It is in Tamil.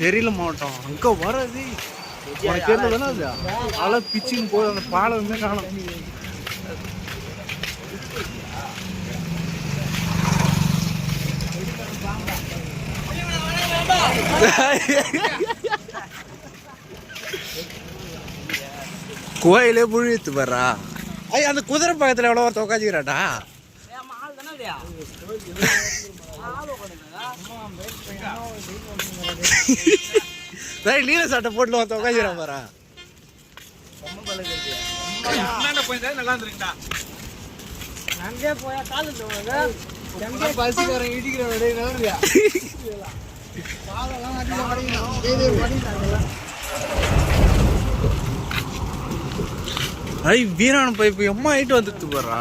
தெரியல மாவட்டம் அங்க வராது உனக்கு தெரியல தானே அலை பிச்சுன்னு போய் அந்த பாலமே காணும். கோயிலே புழித்து வர்றா. ஐயா அந்த குதிரை பக்கத்துல எவ்வளோ ஒருத்த உட்காந்துக்கிறாடா. நீல சட்டை போட்டு ஒருத்த உட்காந்துக்கிறான் பாரா. நல்லா இருந்துருக்கா அங்கே போயா காலு பசிக்காரன் இடிக்கிறேன். ஐ வீரான பைப்பு எம்மா ஆயிட்டு வந்துட்டு போறா.